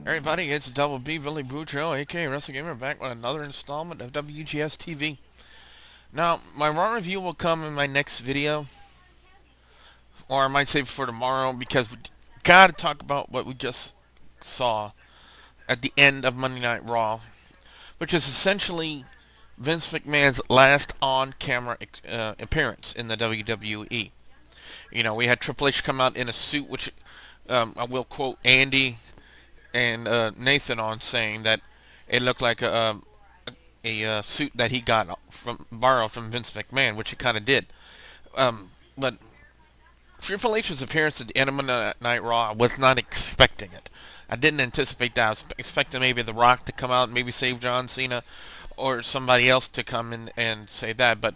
Everybody, it's Double B Billy Boudreaux, aka Wrestle Gamer, back with another installment of WGS-TV. Now, my Raw review will come in my next video, or I might save it for tomorrow, because we gotta talk about what we just saw at the end of Monday Night Raw, which is essentially Vince McMahon's last on-camera appearance in the WWE. You know, we had Triple H come out in a suit, which I will quote Andy and Nathan on, saying that it looked like a suit that he got borrowed from Vince McMahon, which it kind of did. But Triple H's appearance at the end of Monday Night Raw, I was not expecting it. I didn't anticipate that. I was expecting maybe The Rock to come out and maybe save John Cena, or somebody else to come in and say that. But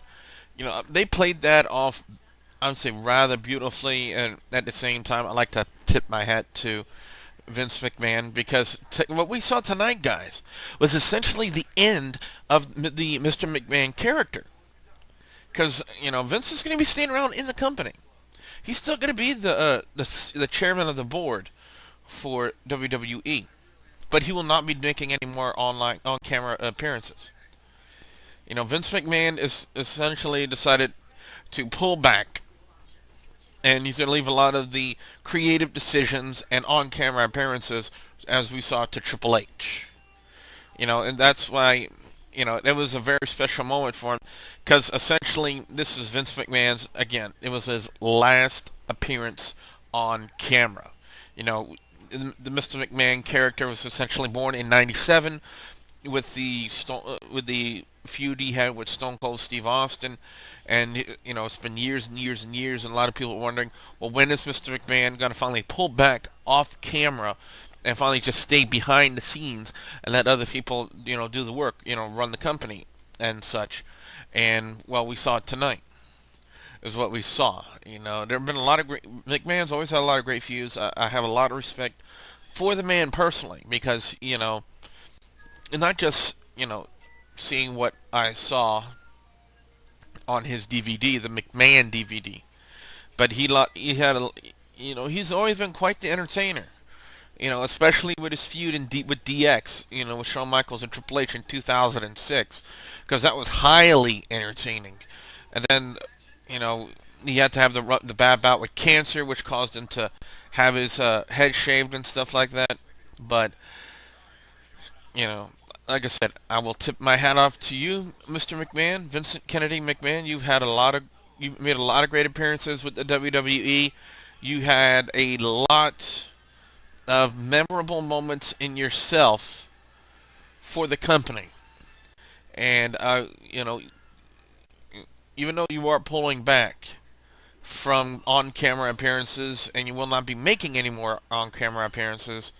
you know, they played that off, I would say, rather beautifully. And at the same time, I like to tip my hat to Vince McMahon, because what we saw tonight, guys, was essentially the end of the Mr. McMahon character. Because you know, Vince is going to be staying around in the company. He's still going to be the chairman of the board for WWE, but he will not be making any more on-camera appearances. You know, Vince McMahon is essentially decided to pull back, and he's going to leave a lot of the creative decisions and on-camera appearances, as we saw, to Triple H. You know, and that's why, you know, it was a very special moment for him, because essentially this is Vince McMahon's, again, it was his last appearance on camera. You know, the Mr. McMahon character was essentially born in '97 with the feud he had with Stone Cold Steve Austin. And, you know, it's been years and years and years, and a lot of people are wondering, well, when is Mr. McMahon going to finally pull back off camera and finally just stay behind the scenes and let other people, you know, do the work, you know, run the company and such. And, well, we saw it tonight, is what we saw. You know, there have been a lot of great, McMahon's always had a lot of great feuds. I have a lot of respect for the man personally, because, you know, and not just, you know, seeing what I saw on his DVD, the McMahon DVD, but he had a, you know, he's always been quite the entertainer. You know, especially with his feud with DX, you know, with Shawn Michaels and Triple H in 2006, because that was highly entertaining. And then, you know, he had to have the bad bout with cancer, which caused him to have his head shaved and stuff like that. But, you know, like I said, I will tip my hat off to you, Mr. McMahon, Vincent Kennedy McMahon. You've made a lot of great appearances with the WWE. You had a lot of memorable moments in yourself for the company. And you know, even though you are pulling back from on-camera appearances, and you will not be making any more on-camera appearances,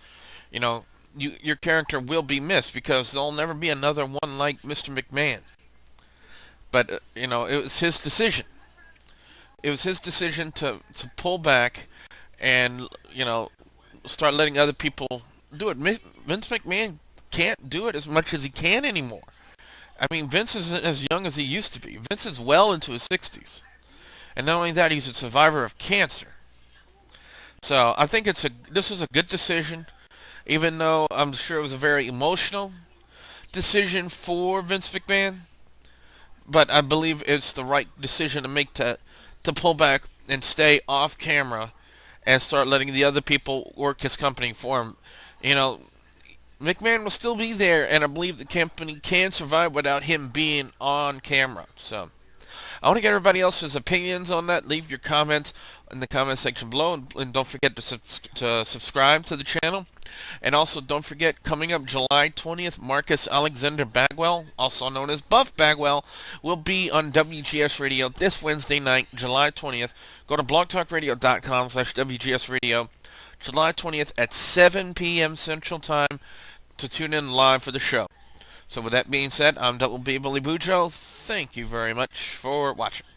you know, your character will be missed, because there'll never be another one like Mr. McMahon. But, you know, it was his decision. It was his decision to pull back and, you know, start letting other people do it. Vince McMahon can't do it as much as he can anymore. I mean, Vince isn't as young as he used to be. Vince is well into his 60s. And not only that, he's a survivor of cancer. So I think this was a good decision, even though I'm sure it was a very emotional decision for Vince McMahon. But I believe it's the right decision to make, to pull back and stay off camera and start letting the other people work his company for him. You know, McMahon will still be there, and I believe the company can survive without him being on camera. So I want to get everybody else's opinions on that. Leave your comments in the comment section below, and don't forget to subscribe to the channel. And also, don't forget, coming up July 20th, Marcus Alexander Bagwell, also known as Buff Bagwell, will be on WGS Radio this Wednesday night, July 20th. Go to blogtalkradio.com/WGS Radio, July 20th at 7 p.m. Central Time, to tune in live for the show. So with that being said, I'm Double B Billy Boudreaux. Thank you very much for watching.